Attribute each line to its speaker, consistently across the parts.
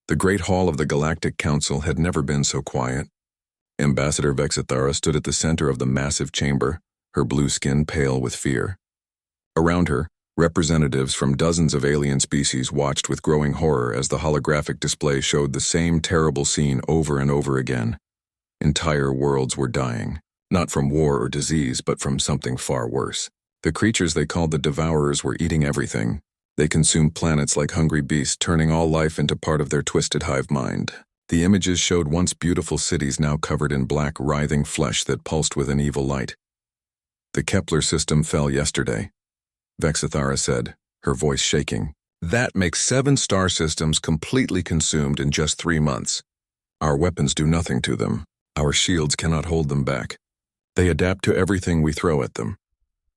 Speaker 1: The Great Hall of the Galactic Council had never been so quiet. Ambassador Vexithara stood at the center of the massive chamber, her blue skin pale with fear. Around her, representatives from dozens of alien species watched with growing horror as the holographic display showed the same terrible scene over and over again. Entire worlds were dying, not from war or disease, but from something far worse. The creatures they called the Devourers were eating everything. They consumed planets like hungry beasts, turning all life into part of their twisted hive mind. The images showed once beautiful cities now covered in black, writhing flesh that pulsed with an evil light. The Kepler system fell yesterday, Vexithara said, her voice shaking. That makes 7 star systems completely consumed in just 3 months. Our weapons do nothing to them. Our shields cannot hold them back. They adapt to everything we throw at them.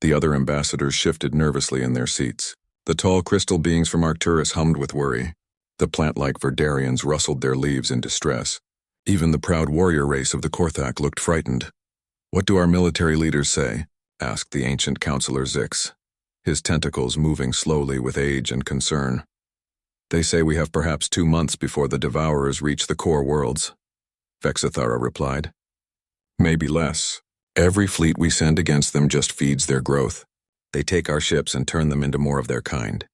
Speaker 1: The other ambassadors shifted nervously in their seats. The tall crystal beings from Arcturus hummed with worry. The plant-like Verdarians rustled their leaves in distress. Even the proud warrior race of the Korthak looked frightened. What do our military leaders say? Asked the ancient counselor Zix, his tentacles moving slowly with age and concern. They say we have perhaps 2 months before the Devourers reach the core worlds, Vexithara replied. Maybe less. Every fleet we send against them just feeds their growth. They take our ships and turn them into more of their kind.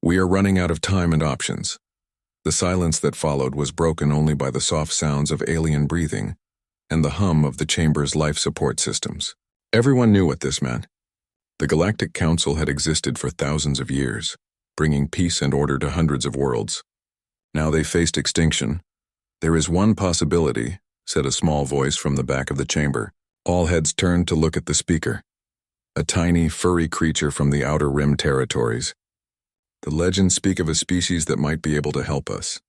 Speaker 1: We are running out of time and options. The silence that followed was broken only by the soft sounds of alien breathing and the hum of the chamber's life support systems. Everyone knew what this meant. The Galactic Council had existed for thousands of years, bringing peace and order to hundreds of worlds. Now they faced extinction. There is one possibility, said a small voice from the back of the chamber. All heads turned to look at the speaker. A tiny, furry creature from the Outer Rim territories. The legends speak of a species that might be able to help us.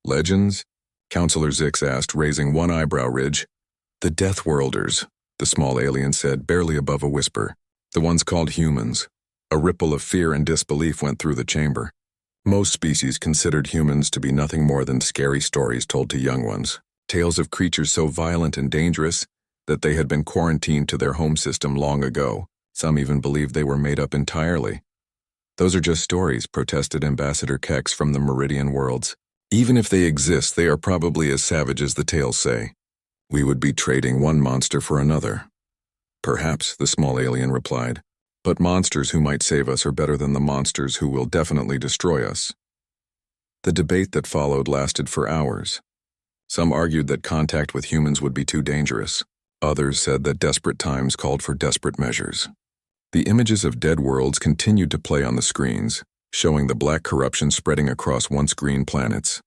Speaker 1: Legends? Counselor Zix asked, raising one eyebrow ridge. The Deathworlders, the small alien said, barely above a whisper. The ones called humans. A ripple of fear and disbelief went through the chamber. Most species considered humans to be nothing more than scary stories told to young ones. Tales of creatures so violent and dangerous that they had been quarantined to their home system long ago. Some even believed they were made up entirely. Those are just stories, protested Ambassador Kex from the Meridian worlds. Even if they exist, they are probably as savage as the tales say. We would be trading one monster for another. Perhaps, the small alien replied, but monsters who might save us are better than the monsters who will definitely destroy us. The debate that followed lasted for hours. Some argued that contact with humans would be too dangerous. Others said that desperate times called for desperate measures. The images of dead worlds continued to play on the screens, showing the black corruption spreading across once green planets.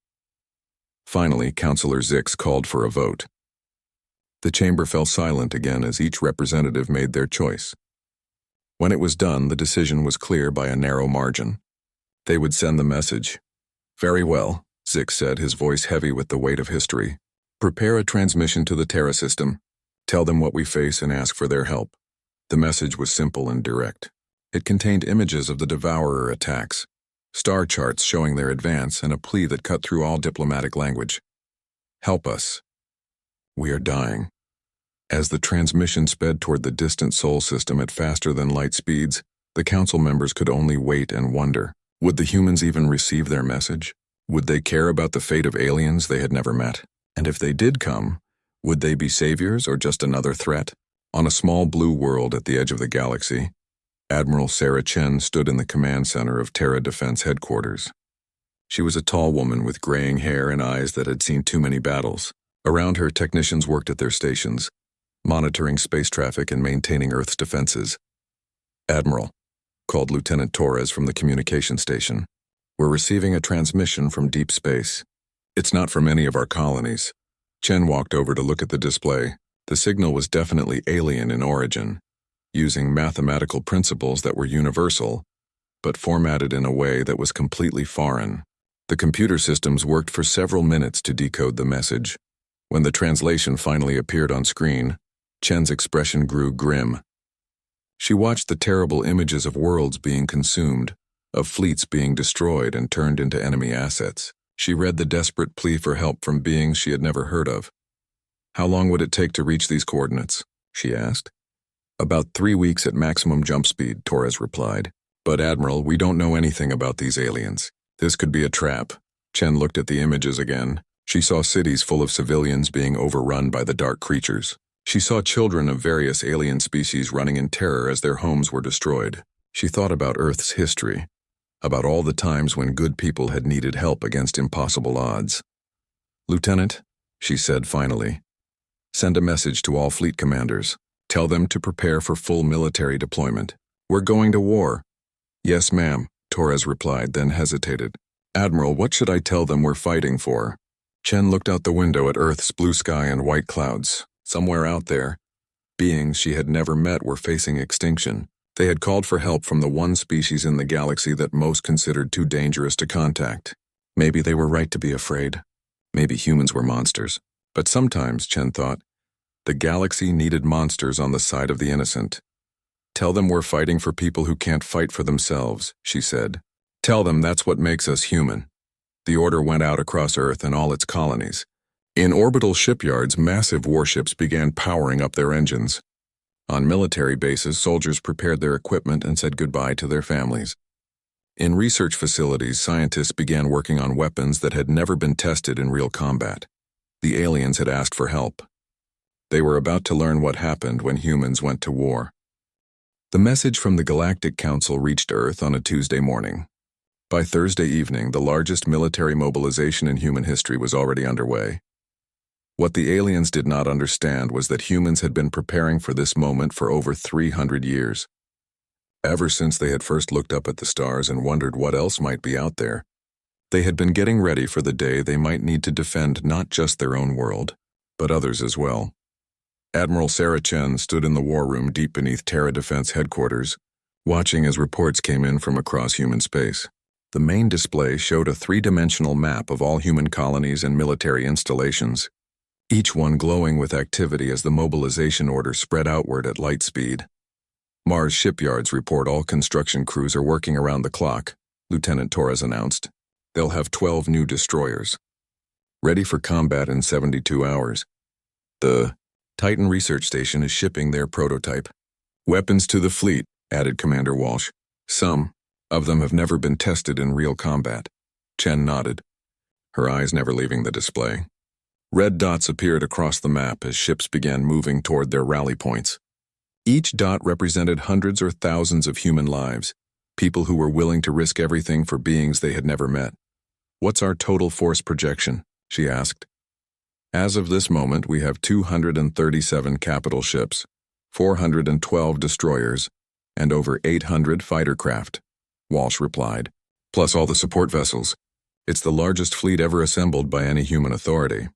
Speaker 1: Finally, Counselor Zix called for a vote. The chamber fell silent again as each representative made their choice. When it was done, the decision was clear by a narrow margin. They would send the message. Very well, Zix said, his voice heavy with the weight of history. Prepare a transmission to the Terra system. Tell them what we face and ask for their help. The message was simple and direct. It contained images of the Devourer attacks, star charts showing their advance, and a plea that cut through all diplomatic language. Help us. We are dying. As the transmission sped toward the distant Sol system at faster than light speeds, the council members could only wait and wonder. Would the humans even receive their message? Would they care about the fate of aliens they had never met? And if they did come, would they be saviors or just another threat? On a small blue world at the edge of the galaxy, Admiral Sarah Chen stood in the command center of Terra Defense Headquarters. She was a tall woman with graying hair and eyes that had seen too many battles. Around her, technicians worked at their stations, monitoring space traffic and maintaining Earth's defenses. Admiral, called Lieutenant Torres from the communication station, we're receiving a transmission from deep space. It's not from any of our colonies. Chen walked over to look at the display. The signal was definitely alien in origin, using mathematical principles that were universal, but formatted in a way that was completely foreign. The computer systems worked for several minutes to decode the message. When the translation finally appeared on screen, Chen's expression grew grim. She watched the terrible images of worlds being consumed, of fleets being destroyed and turned into enemy assets. She read the desperate plea for help from beings she had never heard of. How long would it take to reach these coordinates? She asked. About 3 weeks at maximum jump speed, Torres replied. But Admiral, we don't know anything about these aliens. This could be a trap. Chen looked at the images again. She saw cities full of civilians being overrun by the dark creatures. She saw children of various alien species running in terror as their homes were destroyed. She thought about Earth's history, about all the times when good people had needed help against impossible odds. "Lieutenant," she said finally, "send a message to all fleet commanders. Tell them to prepare for full military deployment. We're going to war." "Yes, ma'am," Torres replied, then hesitated. "Admiral, what should I tell them we're fighting for?" Chen looked out the window at Earth's blue sky and white clouds. Somewhere out there, beings she had never met were facing extinction. They had called for help from the one species in the galaxy that most considered too dangerous to contact. Maybe they were right to be afraid. Maybe humans were monsters. But sometimes, Chen thought, the galaxy needed monsters on the side of the innocent. "Tell them we're fighting for people who can't fight for themselves," she said. "Tell them that's what makes us human." The order went out across Earth and all its colonies. In orbital shipyards, massive warships began powering up their engines. On military bases, soldiers prepared their equipment and said goodbye to their families. In research facilities, scientists began working on weapons that had never been tested in real combat. The aliens had asked for help. They were about to learn what happened when humans went to war. The message from the Galactic Council reached Earth on a Tuesday morning. By Thursday evening, the largest military mobilization in human history was already underway. What the aliens did not understand was that humans had been preparing for this moment for over 300 years. Ever since they had first looked up at the stars and wondered what else might be out there, they had been getting ready for the day they might need to defend not just their own world, but others as well. Admiral Sarah Chen stood in the war room deep beneath Terra Defense headquarters, watching as reports came in from across human space. The main display showed a three-dimensional map of all human colonies and military installations, each one glowing with activity as the mobilization order spread outward at light speed. "Mars shipyards report all construction crews are working around the clock," Lieutenant Torres announced. "They'll have 12 new destroyers, ready for combat in 72 hours. The Titan Research Station is shipping their prototype. Weapons to the fleet," added Commander Walsh. "Some of them have never been tested in real combat." Chen nodded, her eyes never leaving the display. Red dots appeared across the map as ships began moving toward their rally points. Each dot represented hundreds or thousands of human lives, people who were willing to risk everything for beings they had never met. "What's our total force projection?" she asked. "As of this moment, we have 237 capital ships, 412 destroyers, and over 800 fighter craft," Walsh replied, "plus all the support vessels. It's the largest fleet ever assembled by any human authority."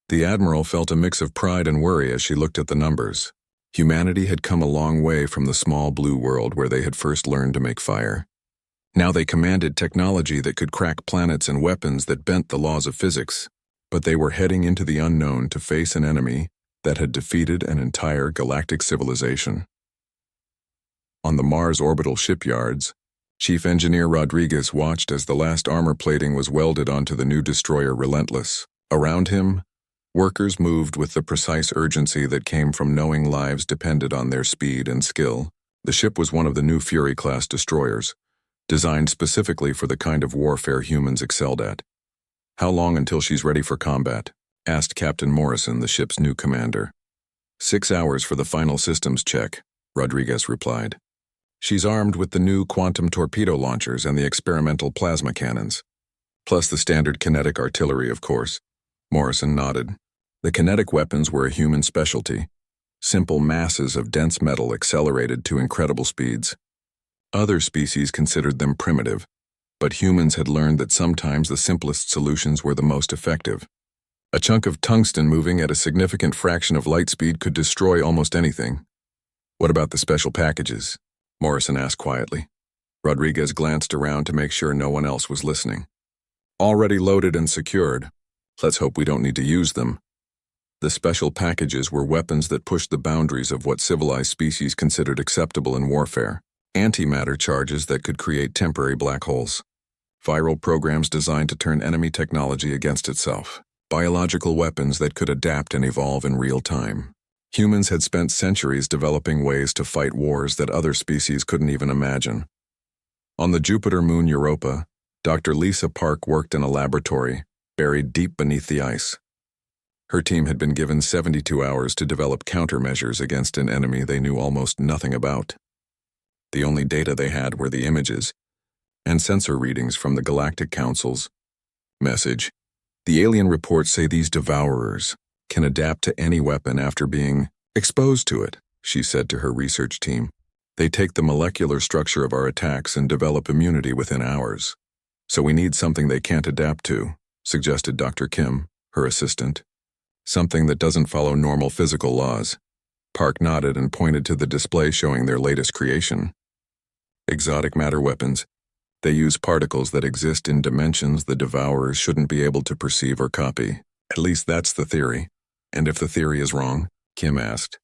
Speaker 1: The Admiral felt a mix of pride and worry as she looked at the numbers. Humanity had come a long way from the small blue world where they had first learned to make fire. Now they commanded technology that could crack planets and weapons that bent the laws of physics, but they were heading into the unknown to face an enemy that had defeated an entire galactic civilization. On the Mars orbital shipyards, Chief Engineer Rodriguez watched as the last armor plating was welded onto the new destroyer Relentless. Around him, workers moved with the precise urgency that came from knowing lives depended on their speed and skill. The ship was one of the new Fury-class destroyers, designed specifically for the kind of warfare humans excelled at. "How long until she's ready for combat?" asked Captain Morrison, the ship's new commander. 6 hours for the final systems check," Rodriguez replied. "She's armed with the new quantum torpedo launchers and the experimental plasma cannons, plus the standard kinetic artillery, of course." Morrison nodded. The kinetic weapons were a human specialty, simple masses of dense metal accelerated to incredible speeds. Other species considered them primitive, but humans had learned that sometimes the simplest solutions were the most effective. A chunk of tungsten moving at a significant fraction of light speed could destroy almost anything. "What about the special packages?" Morrison asked quietly. Rodriguez glanced around to make sure no one else was listening. "Already loaded and secured. Let's hope we don't need to use them." The special packages were weapons that pushed the boundaries of what civilized species considered acceptable in warfare. Antimatter charges that could create temporary black holes. Viral programs designed to turn enemy technology against itself. Biological weapons that could adapt and evolve in real time. Humans had spent centuries developing ways to fight wars that other species couldn't even imagine. On the Jupiter moon Europa, Dr. Lisa Park worked in a laboratory, buried deep beneath the ice. Her team had been given 72 hours to develop countermeasures against an enemy they knew almost nothing about. The only data they had were the images and sensor readings from the Galactic Council's message. The alien reports say these devourers can adapt to any weapon after being exposed to it, she said to her research team. They take the molecular structure of our attacks and develop immunity within hours. So we need something they can't adapt to, suggested Dr. Kim, her assistant. Something that doesn't follow normal physical laws. Park nodded and pointed to the display showing their latest creation. Exotic matter weapons. They use particles that exist in dimensions the devourers shouldn't be able to perceive or copy. At least that's the theory. And if the theory is wrong, Kim asked.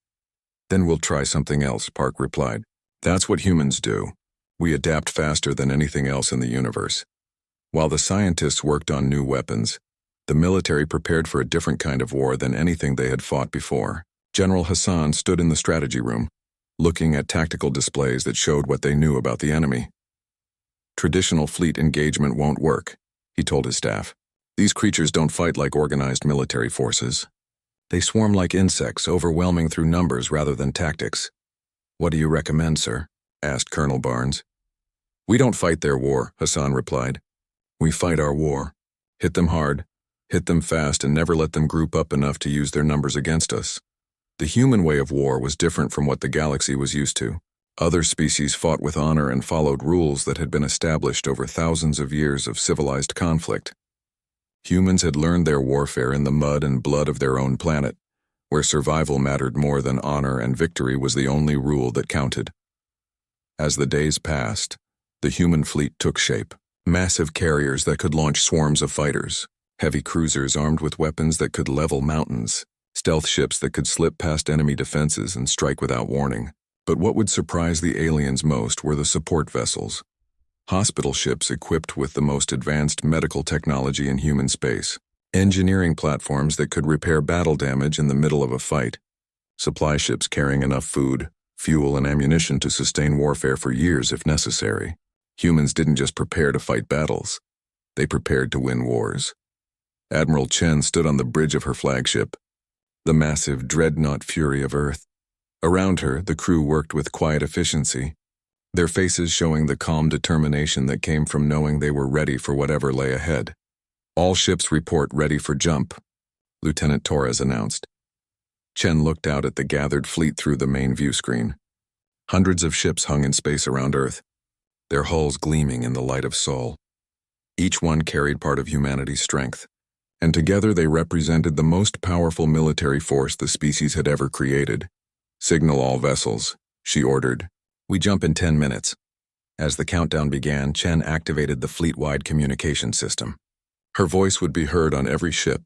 Speaker 1: Then we'll try something else, Park replied. That's what humans do. We adapt faster than anything else in the universe. While the scientists worked on new weapons, the military prepared for a different kind of war than anything they had fought before. General Hassan stood in the strategy room, looking at tactical displays that showed what they knew about the enemy. Traditional fleet engagement won't work, he told his staff. These creatures don't fight like organized military forces. They swarm like insects, overwhelming through numbers rather than tactics. What do you recommend, sir? Asked Colonel Barnes. We don't fight their war, Hassan replied. We fight our war. Hit them hard. Hit them fast and never let them group up enough to use their numbers against us. The human way of war was different from what the galaxy was used to. Other species fought with honor and followed rules that had been established over thousands of years of civilized conflict. Humans had learned their warfare in the mud and blood of their own planet, where survival mattered more than honor and victory was the only rule that counted. As the days passed, the human fleet took shape. Massive carriers that could launch swarms of fighters. Heavy cruisers armed with weapons that could level mountains, stealth ships that could slip past enemy defenses and strike without warning. But what would surprise the aliens most were the support vessels. Hospital ships equipped with the most advanced medical technology in human space. Engineering platforms that could repair battle damage in the middle of a fight. Supply ships carrying enough food, fuel, and ammunition to sustain warfare for years if necessary. Humans didn't just prepare to fight battles. They prepared to win wars. Admiral Chen stood on the bridge of her flagship, the massive dreadnought Fury of Earth. Around her, the crew worked with quiet efficiency, their faces showing the calm determination that came from knowing they were ready for whatever lay ahead. All ships report ready for jump, Lieutenant Torres announced. Chen looked out at the gathered fleet through the main view screen. Hundreds of ships hung in space around Earth, their hulls gleaming in the light of Sol. Each one carried part of humanity's strength, and together they represented the most powerful military force the species had ever created. Signal all vessels, she ordered. We jump in 10 minutes. As the countdown began, Chen activated the fleet-wide communication system. Her voice would be heard on every ship,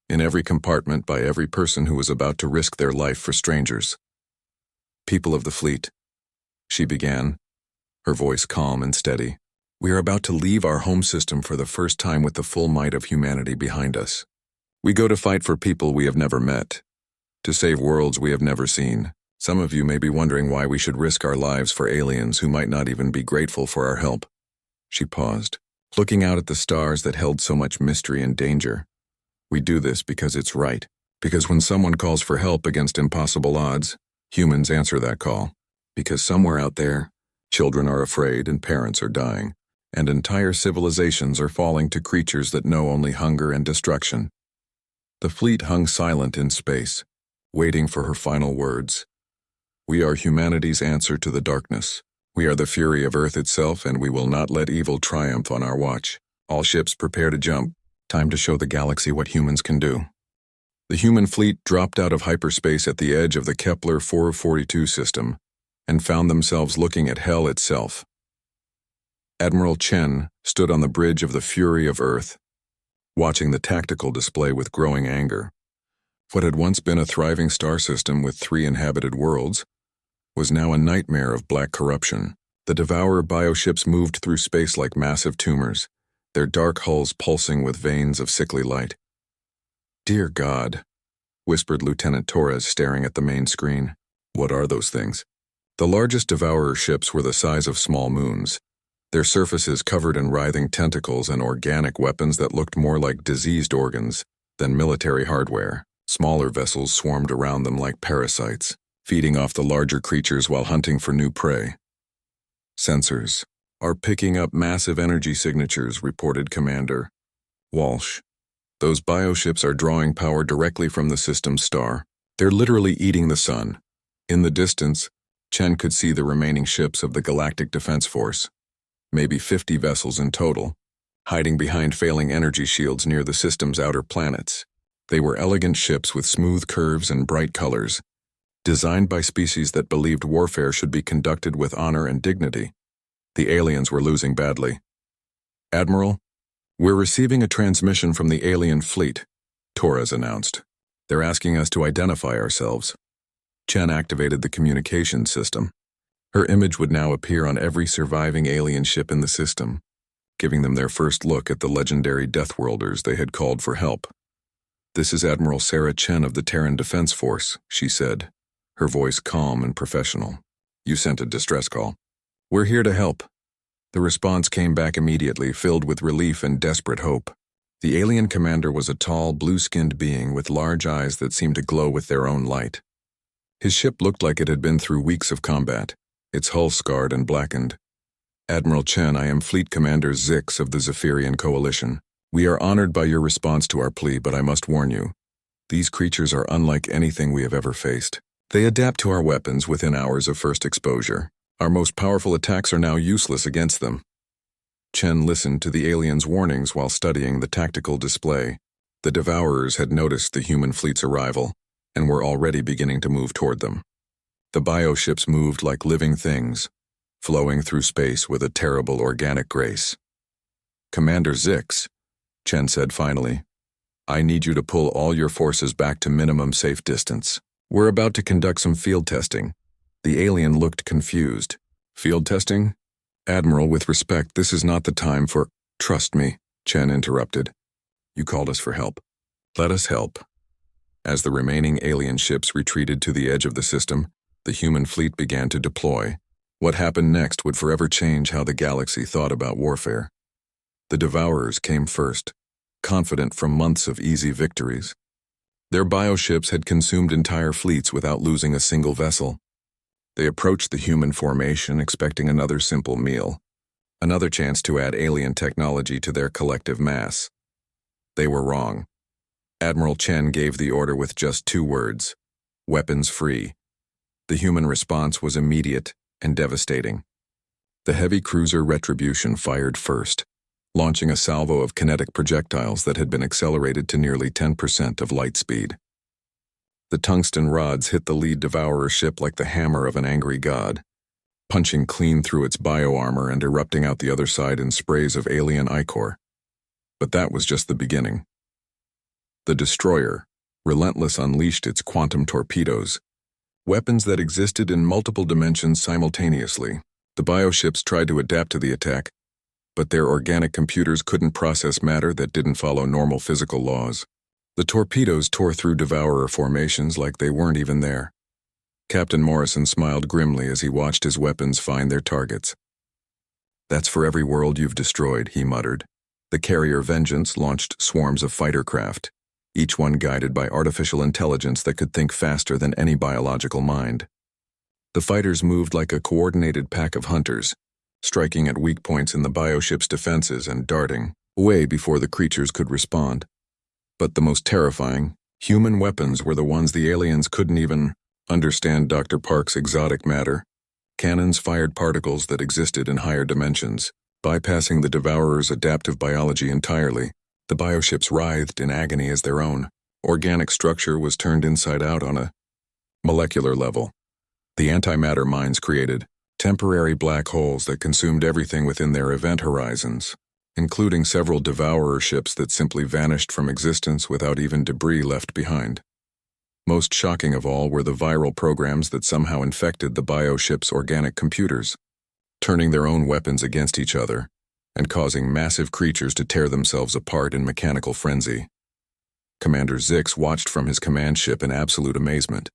Speaker 1: in every compartment by every person who was about to risk their life for strangers. People of the fleet, she began, her voice calm and steady. We are about to leave our home system for the first time with the full might of humanity behind us. We go to fight for people we have never met, to save worlds we have never seen. Some of you may be wondering why we should risk our lives for aliens who might not even be grateful for our help. She paused, looking out at the stars that held so much mystery and danger. We do this because it's right, because when someone calls for help against impossible odds, humans answer that call. Because somewhere out there, children are afraid and parents are dying, and entire civilizations are falling to creatures that know only hunger and destruction. The fleet hung silent in space, waiting for her final words. We are humanity's answer to the darkness. We are the fury of Earth itself, and we will not let evil triumph on our watch. All ships prepare to jump. Time to show the galaxy what humans can do. The human fleet dropped out of hyperspace at the edge of the Kepler 442 system and found themselves looking at hell itself. Admiral Chen stood on the bridge of the Fury of Earth, watching the tactical display with growing anger. What had once been a thriving star system with 3 inhabited worlds was now a nightmare of black corruption. The Devourer bioships moved through space like massive tumors, their dark hulls pulsing with veins of sickly light. Dear God, whispered Lieutenant Torres, staring at the main screen. What are those things? The largest Devourer ships were the size of small moons, their surfaces covered in writhing tentacles and organic weapons that looked more like diseased organs than military hardware. Smaller vessels swarmed around them like parasites, feeding off the larger creatures while hunting for new prey. Sensors are picking up massive energy signatures, reported Commander Walsh. Those bioships are drawing power directly from the system's star. They're literally eating the sun. In the distance, Chen could see the remaining ships of the Galactic Defense Force, maybe 50 vessels in total, hiding behind failing energy shields near the system's outer planets. They were elegant ships with smooth curves and bright colors, designed by species that believed warfare should be conducted with honor and dignity. The aliens were losing badly. "Admiral, we're receiving a transmission from the alien fleet," Torres announced. "They're asking us to identify ourselves." Chen activated the communication system. Her image would now appear on every surviving alien ship in the system, giving them their first look at the legendary Deathworlders they had called for help. "This is Admiral Sarah Chen of the Terran Defense Force," she said, her voice calm and professional. "You sent a distress call. We're here to help." The response came back immediately, filled with relief and desperate hope. The alien commander was a tall, blue-skinned being with large eyes that seemed to glow with their own light. His ship looked like it had been through weeks of combat, its hull scarred and blackened. "Admiral Chen, I am Fleet Commander Zix of the Zephyrian Coalition. We are honored by your response to our plea, but I must warn you, these creatures are unlike anything we have ever faced. They adapt to our weapons within hours of first exposure. Our most powerful attacks are now useless against them." Chen listened to the aliens' warnings while studying the tactical display. The Devourers had noticed the human fleet's arrival and were already beginning to move toward them. The bioships moved like living things, flowing through space with a terrible organic grace. "Commander Zix," Chen said finally, "I need you to pull all your forces back to minimum safe distance. We're about to conduct some field testing." The alien looked confused. "Field testing? Admiral, with respect, this is not the time for—" "Trust me," Chen interrupted. "You called us for help. Let us help." As the remaining alien ships retreated to the edge of the system, the human fleet began to deploy. What happened next would forever change how the galaxy thought about warfare. The Devourers came first, confident from months of easy victories. Their bioships had consumed entire fleets without losing a single vessel. They approached the human formation expecting another simple meal, another chance to add alien technology to their collective mass. They were wrong. Admiral Chen gave the order with just 2 words: weapons free. The human response was immediate and devastating. The heavy cruiser Retribution fired first, launching a salvo of kinetic projectiles that had been accelerated to nearly 10% of light speed. The tungsten rods hit the lead Devourer ship like the hammer of an angry god, punching clean through its bioarmor and erupting out the other side in sprays of alien ichor. But that was just the beginning. The destroyer, Relentless, unleashed its quantum torpedoes, weapons that existed in multiple dimensions simultaneously. The bioships tried to adapt to the attack, but their organic computers couldn't process matter that didn't follow normal physical laws. The torpedoes tore through Devourer formations like they weren't even there. Captain Morrison smiled grimly as he watched his weapons find their targets. "That's for every world you've destroyed," he muttered. The carrier Vengeance launched swarms of fighter craft, each one guided by artificial intelligence that could think faster than any biological mind. The fighters moved like a coordinated pack of hunters, striking at weak points in the bioship's defenses and darting away before the creatures could respond. But the most terrifying, human weapons were the ones the aliens couldn't even understand. Dr. Park's exotic matter. Cannons fired particles that existed in higher dimensions, bypassing the Devourer's adaptive biology entirely. The bioships writhed in agony as their own organic structure was turned inside out on a molecular level. The antimatter mines created temporary black holes that consumed everything within their event horizons, including several Devourer ships that simply vanished from existence without even debris left behind. Most shocking of all were the viral programs that somehow infected the bioships' organic computers, turning their own weapons against each other and causing massive creatures to tear themselves apart in mechanical frenzy. Commander Zix watched from his command ship in absolute amazement.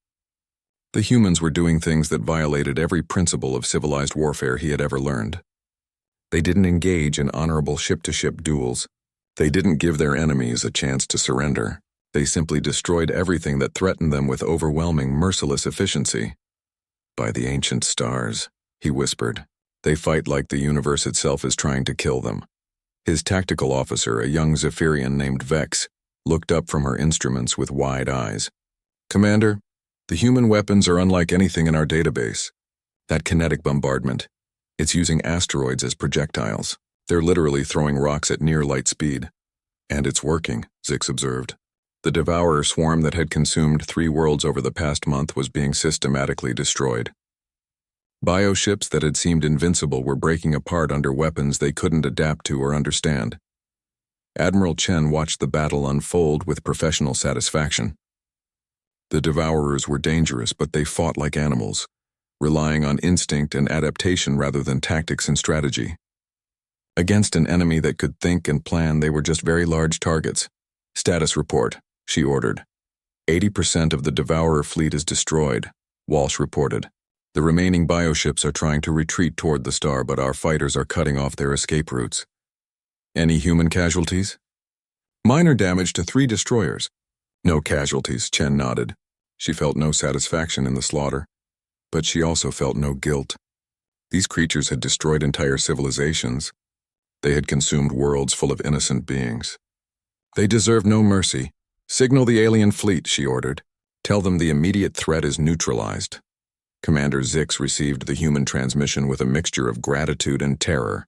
Speaker 1: The humans were doing things that violated every principle of civilized warfare he had ever learned. They didn't engage in honorable ship-to-ship duels. They didn't give their enemies a chance to surrender. They simply destroyed everything that threatened them with overwhelming, merciless efficiency. "By the ancient stars," he whispered, "they fight like the universe itself is trying to kill them." His tactical officer, a young Zephyrian named Vex, looked up from her instruments with wide eyes. "Commander, the human weapons are unlike anything in our database. That kinetic bombardment, it's using asteroids as projectiles. They're literally throwing rocks at near light speed." "And it's working," Zix observed. The Devourer swarm that had consumed 3 worlds over the past month was being systematically destroyed. Bioships that had seemed invincible were breaking apart under weapons they couldn't adapt to or understand. Admiral Chen watched the battle unfold with professional satisfaction. The Devourers were dangerous, but they fought like animals, relying on instinct and adaptation rather than tactics and strategy. Against an enemy that could think and plan, they were just very large targets. "Status report," she ordered. 80% of the Devourer fleet is destroyed, Walsh reported. "The remaining bioships are trying to retreat toward the star, but our fighters are cutting off their escape routes." "Any human casualties?" "Minor damage to 3 destroyers. "No casualties," Chen nodded. She felt no satisfaction in the slaughter, but she also felt no guilt. These creatures had destroyed entire civilizations. They had consumed worlds full of innocent beings. "They deserve no mercy. Signal the alien fleet," she ordered. "Tell them the immediate threat is neutralized." Commander Zix received the human transmission with a mixture of gratitude and terror.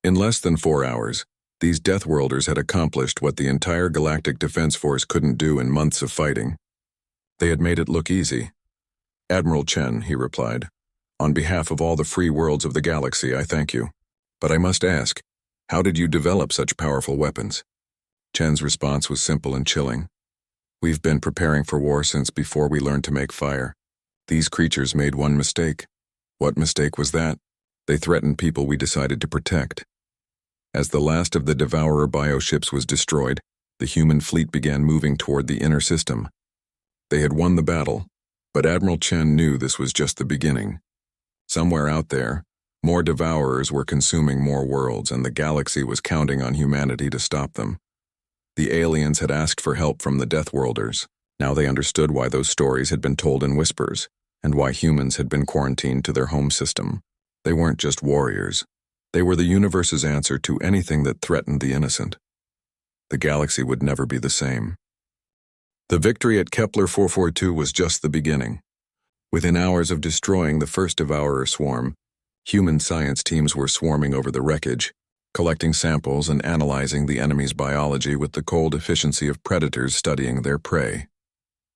Speaker 1: In less than 4 hours, these Deathworlders had accomplished what the entire Galactic Defense Force couldn't do in months of fighting. They had made it look easy. "Admiral Chen," he replied, "on behalf of all the free worlds of the galaxy, I thank you. But I must ask, how did you develop such powerful weapons?" Chen's response was simple and chilling. "We've been preparing for war since before we learned to make fire. These creatures made one mistake." "What mistake was that?" "They threatened people we decided to protect." As the last of the Devourer bioships was destroyed, the human fleet began moving toward the inner system. They had won the battle, but Admiral Chen knew this was just the beginning. Somewhere out there, more Devourers were consuming more worlds, and the galaxy was counting on humanity to stop them. The aliens had asked for help from the Deathworlders. Now they understood why those stories had been told in whispers, and why humans had been quarantined to their home system. They weren't just warriors. They were the universe's answer to anything that threatened the innocent. The galaxy would never be the same. The victory at Kepler 442 was just the beginning. Within hours of destroying the first Devourer swarm, human science teams were swarming over the wreckage, collecting samples and analyzing the enemy's biology with the cold efficiency of predators studying their prey.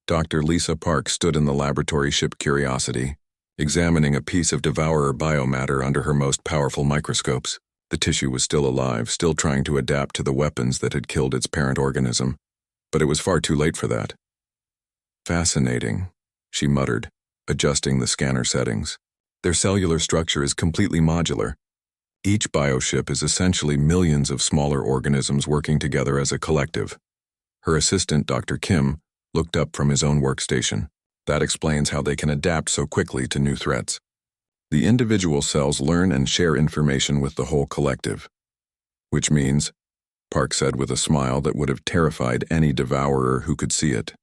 Speaker 1: Dr. Lisa Park stood in the laboratory ship Curiosity, examining a piece of Devourer biomatter under her most powerful microscopes. The tissue was still alive, still trying to adapt to the weapons that had killed its parent organism, but it was far too late for that. "Fascinating," she muttered, adjusting the scanner settings. "Their cellular structure is completely modular. Each bioship is essentially millions of smaller organisms working together as a collective." Her assistant, Dr. Kim, looked up from his own workstation. "That explains how they can adapt so quickly to new threats. The individual cells learn and share information with the whole collective." "Which means," Park said with a smile that would have terrified any Devourer who could see it,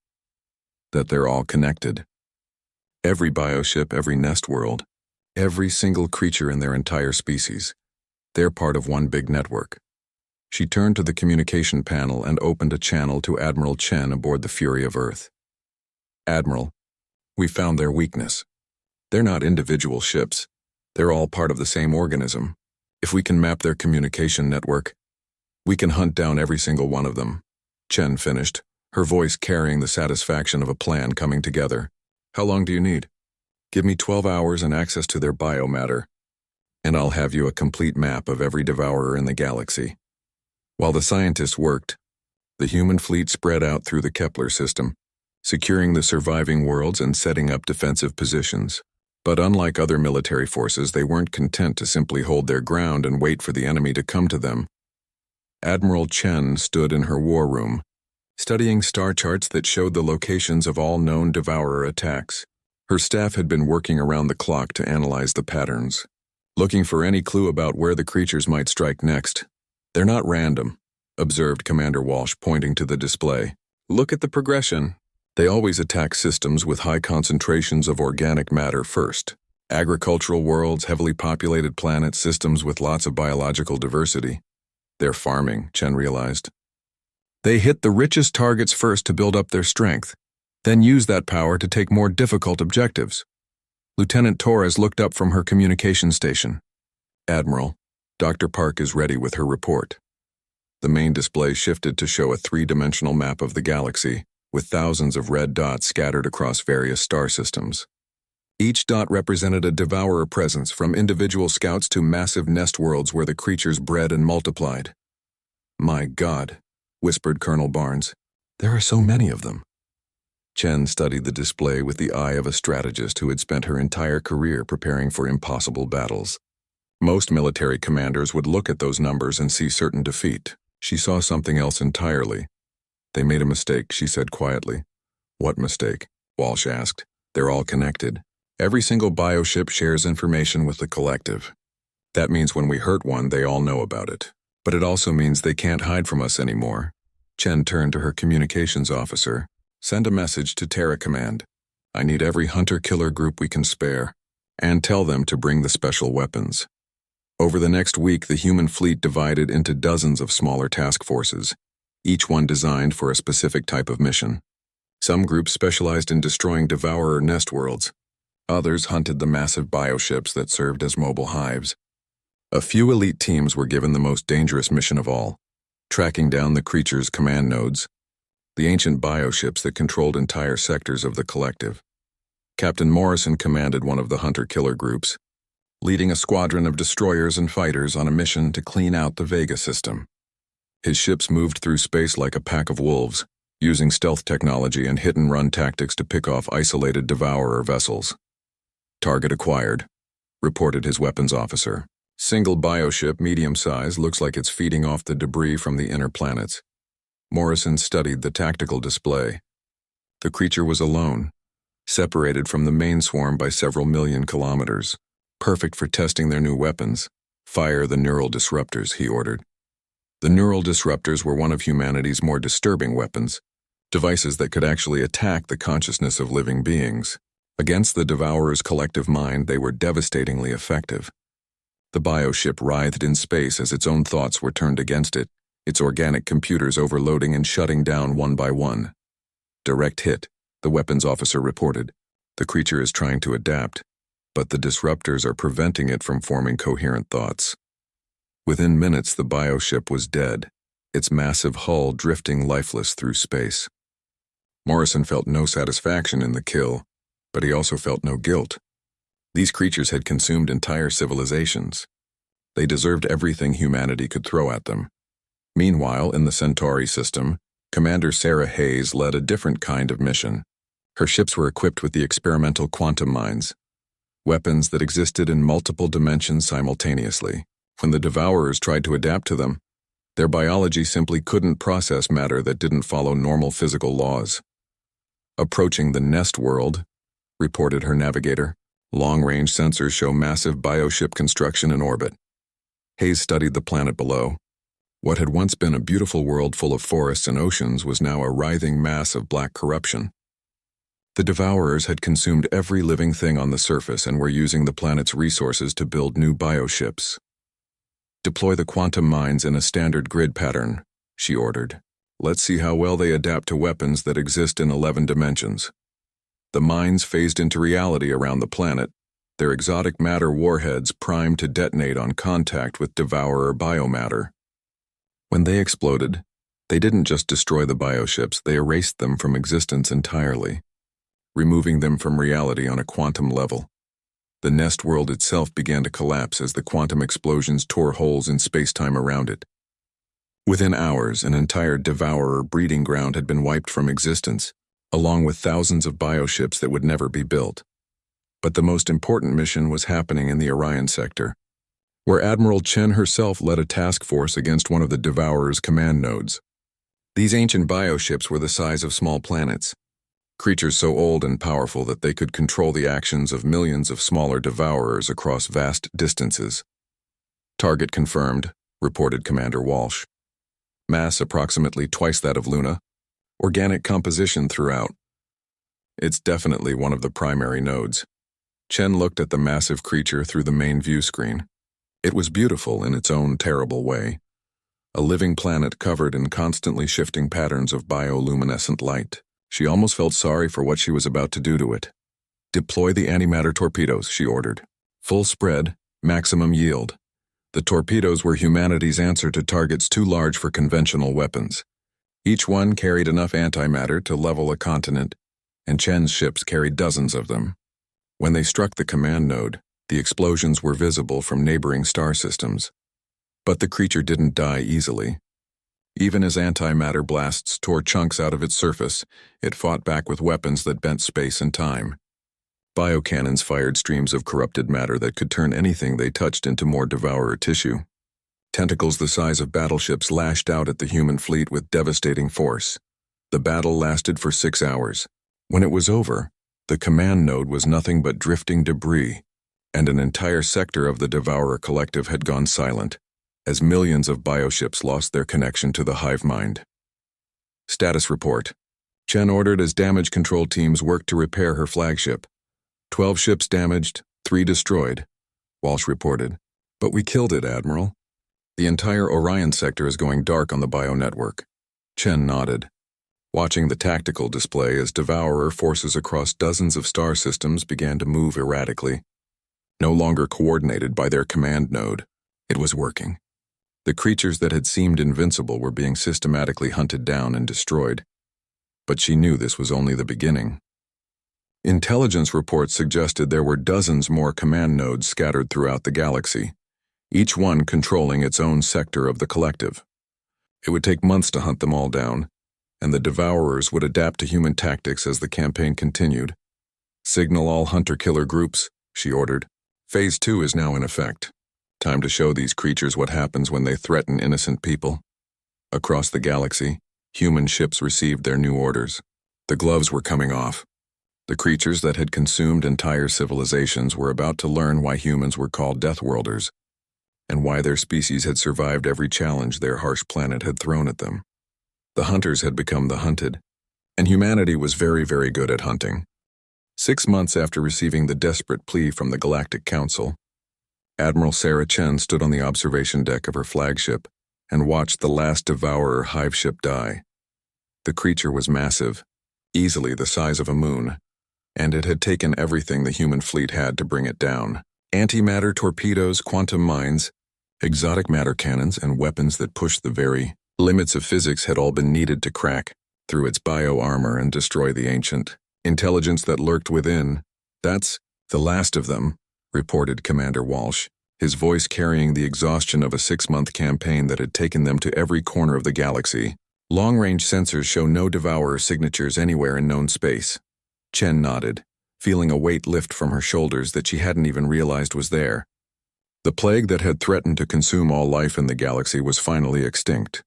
Speaker 1: "that they're all connected. Every bioship, every nest world, every single creature in their entire species. They're part of one big network." She turned to the communication panel and opened a channel to Admiral Chen aboard the Fury of Earth. "Admiral, we found their weakness. They're not individual ships. They're all part of the same organism. If we can map their communication network, we can hunt down every single one of them." Chen finished, her voice carrying the satisfaction of a plan coming together. "How long do you need?" "Give me 12 hours and access to their biomatter, and I'll have you a complete map of every Devourer in the galaxy." While the scientists worked, the human fleet spread out through the Kepler system, securing the surviving worlds and setting up defensive positions. But unlike other military forces, they weren't content to simply hold their ground and wait for the enemy to come to them. Admiral Chen stood in her war room, studying star charts that showed the locations of all known Devourer attacks. Her staff had been working around the clock to analyze the patterns. looking for any clue about where the creatures might strike next. They're not random, observed Commander Walsh, pointing to the display. Look at the progression. They always attack systems with high concentrations of organic matter first. Agricultural worlds, heavily populated planets, systems with lots of biological diversity. They're farming, Chen realized. They hit the richest targets first to build up their strength, then use that power to take more difficult objectives. Lieutenant Torres looked up from her communication station. Admiral, Dr. Park is ready with her report. The main display shifted to show a three-dimensional map of the galaxy, with thousands of red dots scattered across various star systems. Each dot represented a devourer presence, from individual scouts to massive nest worlds where the creatures bred and multiplied. My God, whispered Colonel Barnes. There are so many of them. Chen studied the display with the eye of a strategist who had spent her entire career preparing for impossible battles. Most military commanders would look at those numbers and see certain defeat. She saw something else entirely. They made a mistake, she said quietly. What mistake? Walsh asked. They're all connected. Every single bioship shares information with the collective. That means when we hurt one, they all know about it. But it also means they can't hide from us anymore. Chen turned to her communications officer. Send a message to Terra Command. I need every hunter-killer group we can spare. And tell them to bring the special weapons. Over the next week, the human fleet divided into dozens of smaller task forces, each one designed for a specific type of mission. Some groups specialized in destroying devourer nest worlds. Others hunted the massive bioships that served as mobile hives. A few elite teams were given the most dangerous mission of all, tracking down the creatures' command nodes, the ancient bioships that controlled entire sectors of the collective. Captain Morrison commanded one of the hunter-killer groups, leading a squadron of destroyers and fighters on a mission to clean out the Vega system. His ships moved through space like a pack of wolves, using stealth technology and hit-and-run tactics to pick off isolated devourer vessels. Target acquired, reported his weapons officer. Single bioship, medium size, looks like it's feeding off the debris from the inner planets. Morrison studied the tactical display. The creature was alone, separated from the main swarm by several million kilometers. Perfect for testing their new weapons. Fire the neural disruptors, he ordered. The neural disruptors were one of humanity's more disturbing weapons, devices that could actually attack the consciousness of living beings. Against the devourer's collective mind, they were devastatingly effective. The bioship writhed in space as its own thoughts were turned against it, its organic computers overloading and shutting down one by one. Direct hit, the weapons officer reported. The creature is trying to adapt, but the disruptors are preventing it from forming coherent thoughts. Within minutes, the bioship was dead, its massive hull drifting lifeless through space. Morrison felt no satisfaction in the kill, but he also felt no guilt. These creatures had consumed entire civilizations. They deserved everything humanity could throw at them. Meanwhile, in the Centauri system, Commander Sarah Hayes led a different kind of mission. Her ships were equipped with the experimental quantum mines, weapons that existed in multiple dimensions simultaneously. When the devourers tried to adapt to them, their biology simply couldn't process matter that didn't follow normal physical laws. Approaching the nest world, reported her navigator. Long-range sensors show massive bioship construction in orbit. Hayes studied the planet below. What had once been a beautiful world full of forests and oceans was now a writhing mass of black corruption. The devourers had consumed every living thing on the surface and were using the planet's resources to build new bioships. Deploy the quantum mines in a standard grid pattern, she ordered. Let's see how well they adapt to weapons that exist in 11 dimensions. The mines phased into reality around the planet, their exotic matter warheads primed to detonate on contact with devourer biomatter. When they exploded, they didn't just destroy the bioships, they erased them from existence entirely, removing them from reality on a quantum level. The nest world itself began to collapse as the quantum explosions tore holes in space-time around it. Within hours, an entire devourer breeding ground had been wiped from existence, along with thousands of bioships that would never be built. But the most important mission was happening in the Orion sector, where Admiral Chen herself led a task force against one of the devourer's command nodes. These ancient bioships were the size of small planets, creatures so old and powerful that they could control the actions of millions of smaller devourers across vast distances. Target confirmed, reported Commander Walsh. Mass approximately twice that of Luna. Organic composition throughout. It's definitely one of the primary nodes. Chen looked at the massive creature through the main view screen. It was beautiful in its own terrible way. A living planet covered in constantly shifting patterns of bioluminescent light. She almost felt sorry for what she was about to do to it. Deploy the antimatter torpedoes, she ordered. Full spread, maximum yield. The torpedoes were humanity's answer to targets too large for conventional weapons. Each one carried enough antimatter to level a continent, and Chen's ships carried dozens of them. When they struck the command node, the explosions were visible from neighboring star systems. But the creature didn't die easily. Even as antimatter blasts tore chunks out of its surface, it fought back with weapons that bent space and time. Biocannons fired streams of corrupted matter that could turn anything they touched into more devourer tissue. Tentacles the size of battleships lashed out at the human fleet with devastating force. The battle lasted for 6 hours. When it was over, the command node was nothing but drifting debris, and an entire sector of the Devourer Collective had gone silent, as millions of bioships lost their connection to the hive mind. Status report. Chen ordered as damage control teams worked to repair her flagship. 12 ships damaged, 3 destroyed, Walsh reported. But we killed it, Admiral. The entire Orion sector is going dark on the bio-network. Chen nodded, watching the tactical display as Devourer forces across dozens of star systems began to move erratically. No longer coordinated by their command node, it was working. The creatures that had seemed invincible were being systematically hunted down and destroyed. But she knew this was only the beginning. Intelligence reports suggested there were dozens more command nodes scattered throughout the galaxy, each one controlling its own sector of the collective. It would take months to hunt them all down, and the Devourers would adapt to human tactics as the campaign continued. Signal all hunter-killer groups, she ordered. Phase 2 is now in effect. Time to show these creatures what happens when they threaten innocent people. Across the galaxy, human ships received their new orders. The gloves were coming off. The creatures that had consumed entire civilizations were about to learn why humans were called Deathworlders, and why their species had survived every challenge their harsh planet had thrown at them. The hunters had become the hunted, and humanity was very, very good at hunting. 6 months after receiving the desperate plea from the Galactic Council, Admiral Sarah Chen stood on the observation deck of her flagship and watched the last Devourer hive ship die. The creature was massive, easily the size of a moon, and it had taken everything the human fleet had to bring it down. Antimatter torpedoes, quantum mines, exotic matter cannons, and weapons that pushed the very limits of physics had all been needed to crack through its bio-armor and destroy the ancient intelligence that lurked within. That's the last of them, reported Commander Walsh, his voice carrying the exhaustion of a 6-month campaign that had taken them to every corner of the galaxy. Long-range sensors show no Devourer signatures anywhere in known space. Chen nodded, feeling a weight lift from her shoulders that she hadn't even realized was there. The plague that had threatened to consume all life in the galaxy was finally extinct,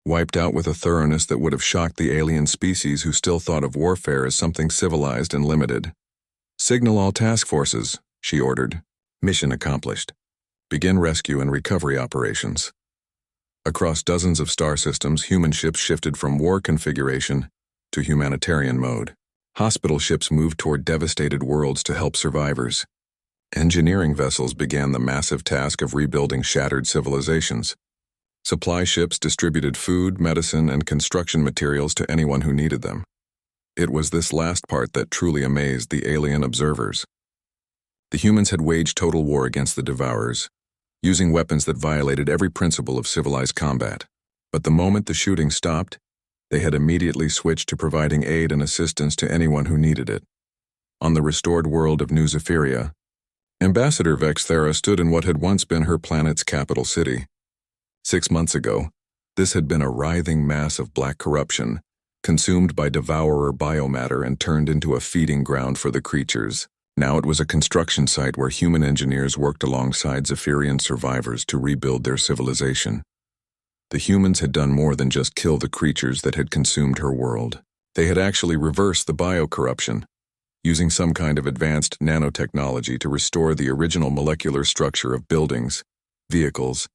Speaker 1: wiped out with a thoroughness that would have shocked the alien species who still thought of warfare as something civilized and limited. Signal all task forces, she ordered. Mission accomplished. Begin rescue and recovery operations. Across dozens of star systems, human ships shifted from war configuration to humanitarian mode. Hospital ships moved toward devastated worlds to help survivors. Engineering vessels began the massive task of rebuilding shattered civilizations. Supply ships distributed food, medicine, and construction materials to anyone who needed them. It was this last part that truly amazed the alien observers. The humans had waged total war against the Devourers, using weapons that violated every principle of civilized combat. But the moment the shooting stopped, they had immediately switched to providing aid and assistance to anyone who needed it. On the restored world of New Zephyria, Ambassador Vex Thera stood in what had once been her planet's capital city. 6 months ago, this had been a writhing mass of black corruption, consumed by devourer biomatter and turned into a feeding ground for the creatures. Now it was a construction site where human engineers worked alongside Zephyrian survivors to rebuild their civilization. The humans had done more than just kill the creatures that had consumed her world. They had actually reversed the biocorruption, using some kind of advanced nanotechnology to restore the original molecular structure of buildings, vehicles,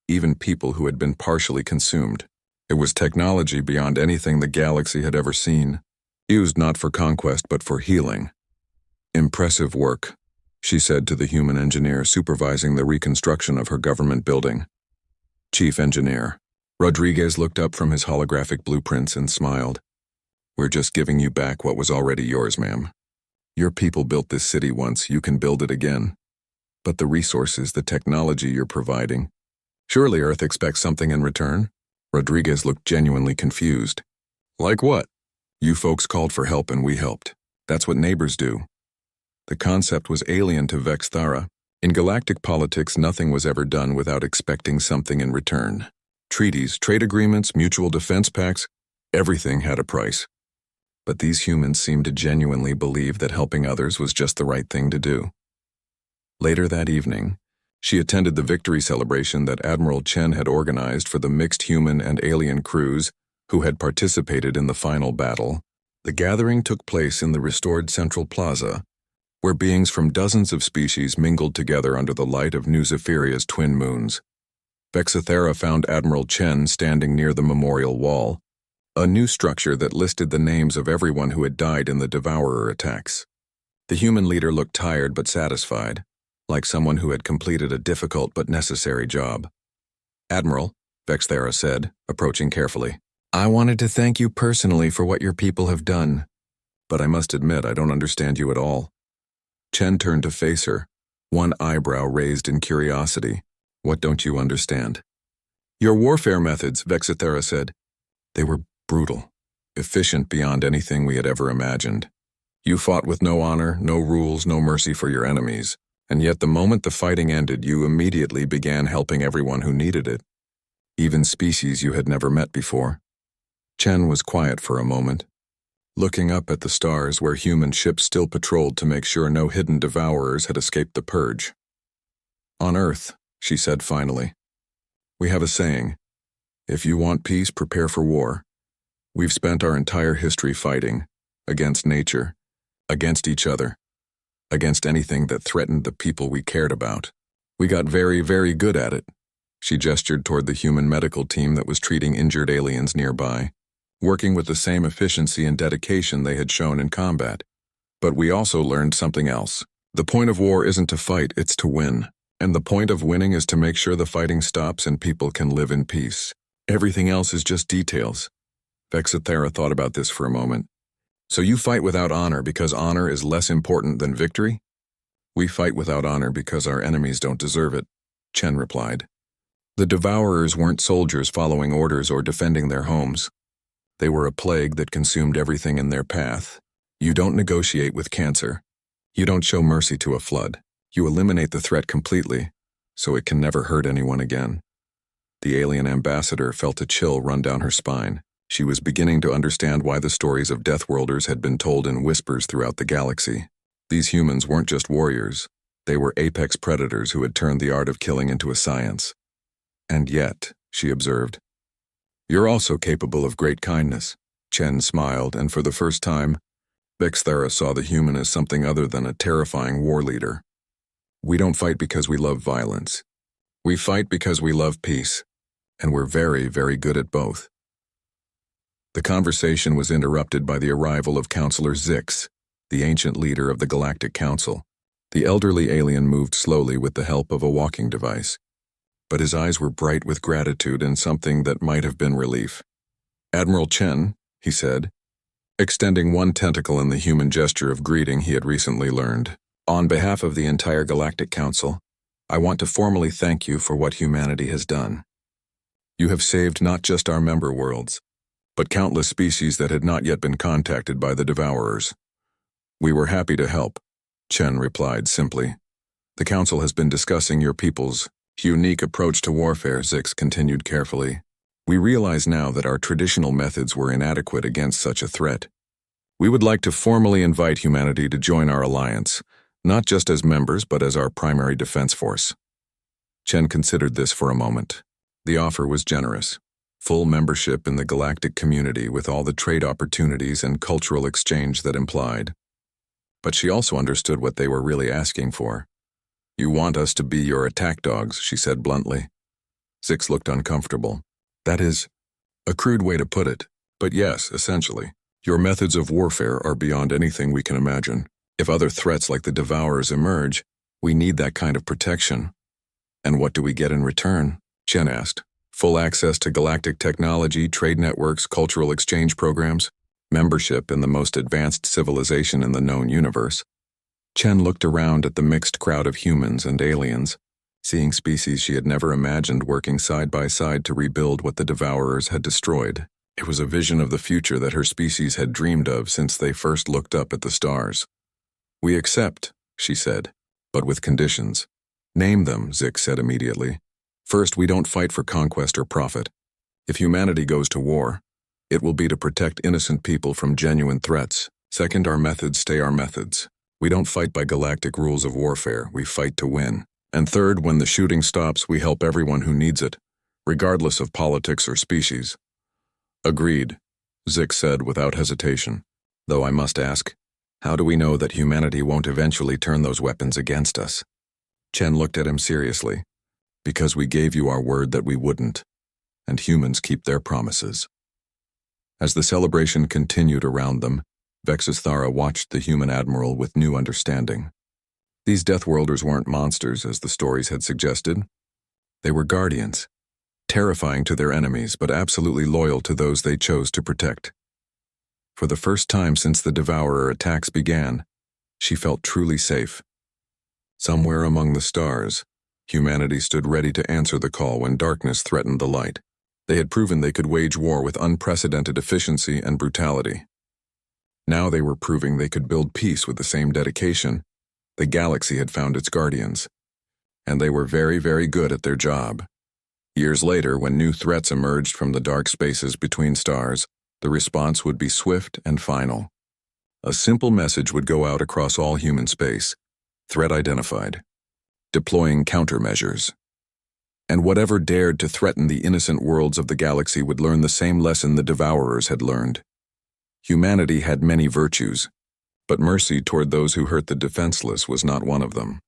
Speaker 1: even people who had been partially consumed. It was technology beyond anything the galaxy had ever seen, used not for conquest but for healing. "Impressive work," she said to the human engineer supervising the reconstruction of her government building. "Chief Engineer." Rodriguez looked up from his holographic blueprints and smiled. "We're just giving you back what was already yours, ma'am. Your people built this city once, you can build it again. But the resources, the technology you're providing, surely Earth expects something in return?" Rodriguez looked genuinely confused. "Like what?" "You folks called for help and we helped. That's what neighbors do." The concept was alien to Vexthara. In galactic politics, nothing was ever done without expecting something in return. Treaties, trade agreements, mutual defense pacts, everything had a price. But these humans seemed to genuinely believe that helping others was just the right thing to do. Later that evening, she attended the victory celebration that Admiral Chen had organized for the mixed human and alien crews who had participated in the final battle. The gathering took place in the restored Central Plaza, where beings from dozens of species mingled together under the light of New Zephiria's twin moons. Vexithera found Admiral Chen standing near the memorial wall, a new structure that listed the names of everyone who had died in the Devourer attacks. The human leader looked tired but satisfied, like someone who had completed a difficult but necessary job. "Admiral," Vexthera said, approaching carefully, "I wanted to thank you personally for what your people have done, but I must admit I don't understand you at all." Chen turned to face her, one eyebrow raised in curiosity. "What don't you understand?" "Your warfare methods," Vexithera said. "They were brutal, efficient beyond anything we had ever imagined. You fought with no honor, no rules, no mercy for your enemies, and yet the moment the fighting ended, you immediately began helping everyone who needed it, even species you had never met before." Chen was quiet for a moment, looking up at the stars where human ships still patrolled to make sure no hidden devourers had escaped the purge. "On Earth," she said finally, "we have a saying, if you want peace, prepare for war. We've spent our entire history fighting, against nature, against each other, against anything that threatened the people we cared about. We got very, very good at it." She gestured toward the human medical team that was treating injured aliens nearby, working with the same efficiency and dedication they had shown in combat. "But we also learned something else. The point of war isn't to fight, it's to win. And the point of winning is to make sure the fighting stops and people can live in peace. Everything else is just details." Vexithera thought about this for a moment. "So you fight without honor because honor is less important than victory?" "We fight without honor because our enemies don't deserve it," Chen replied. "The Devourers weren't soldiers following orders or defending their homes. They were a plague that consumed everything in their path. You don't negotiate with cancer. You don't show mercy to a flood. You eliminate the threat completely, so it can never hurt anyone again." The alien ambassador felt a chill run down her spine. She was beginning to understand why the stories of Deathworlders had been told in whispers throughout the galaxy. These humans weren't just warriors. They were apex predators who had turned the art of killing into a science. "And yet," she observed, "you're also capable of great kindness." Chen smiled, and for the first time, Vexthera saw the human as something other than a terrifying war leader. "We don't fight because we love violence. We fight because we love peace, and we're very, very good at both." The conversation was interrupted by the arrival of Counselor Zix, the ancient leader of the Galactic Council. The elderly alien moved slowly with the help of a walking device, but his eyes were bright with gratitude and something that might have been relief. "Admiral Chen," he said, extending one tentacle in the human gesture of greeting he had recently learned. "On behalf of the entire Galactic Council, I want to formally thank you for what humanity has done. You have saved not just our member worlds, but countless species that had not yet been contacted by the Devourers." "We were happy to help," Chen replied simply. "The Council has been discussing your people's unique approach to warfare," Zix continued carefully. "We realize now that our traditional methods were inadequate against such a threat. We would like to formally invite humanity to join our alliance, not just as members but as our primary defense force." Chen considered this for a moment. The offer was generous. full membership in the galactic community with all the trade opportunities and cultural exchange that implied. But she also understood what they were really asking for. "You want us to be your attack dogs," she said bluntly. Zix looked uncomfortable. "That is a crude way to put it, but yes, essentially. Your methods of warfare are beyond anything we can imagine. If other threats like the Devourers emerge, we need that kind of protection." "And what do we get in return?" Chen asked. "Full access to galactic technology, trade networks, cultural exchange programs, membership in the most advanced civilization in the known universe." Chen looked around at the mixed crowd of humans and aliens, seeing species she had never imagined working side by side to rebuild what the Devourers had destroyed. It was a vision of the future that her species had dreamed of since they first looked up at the stars. "We accept," she said, "but with conditions." "Name them," Zix said immediately. "First, we don't fight for conquest or profit. If humanity goes to war, it will be to protect innocent people from genuine threats. Second, our methods stay our methods. We don't fight by galactic rules of warfare, we fight to win. And third, when the shooting stops, we help everyone who needs it, regardless of politics or species." "Agreed," Zix said without hesitation. "Though I must ask, how do we know that humanity won't eventually turn those weapons against us?" Chen looked at him seriously. "Because we gave you our word that we wouldn't, and humans keep their promises." As the celebration continued around them, Vexithara watched the human admiral with new understanding. These Deathworlders weren't monsters, as the stories had suggested. They were guardians, terrifying to their enemies but absolutely loyal to those they chose to protect. For the first time since the Devourer attacks began, she felt truly safe. Somewhere among the stars, humanity stood ready to answer the call when darkness threatened the light. They had proven they could wage war with unprecedented efficiency and brutality. Now they were proving they could build peace with the same dedication. The galaxy had found its guardians, and they were very, very good at their job. Years later, when new threats emerged from the dark spaces between stars, the response would be swift and final. A simple message would go out across all human space: threat identified, deploying countermeasures. And whatever dared to threaten the innocent worlds of the galaxy would learn the same lesson the Devourers had learned. Humanity had many virtues, but mercy toward those who hurt the defenseless was not one of them.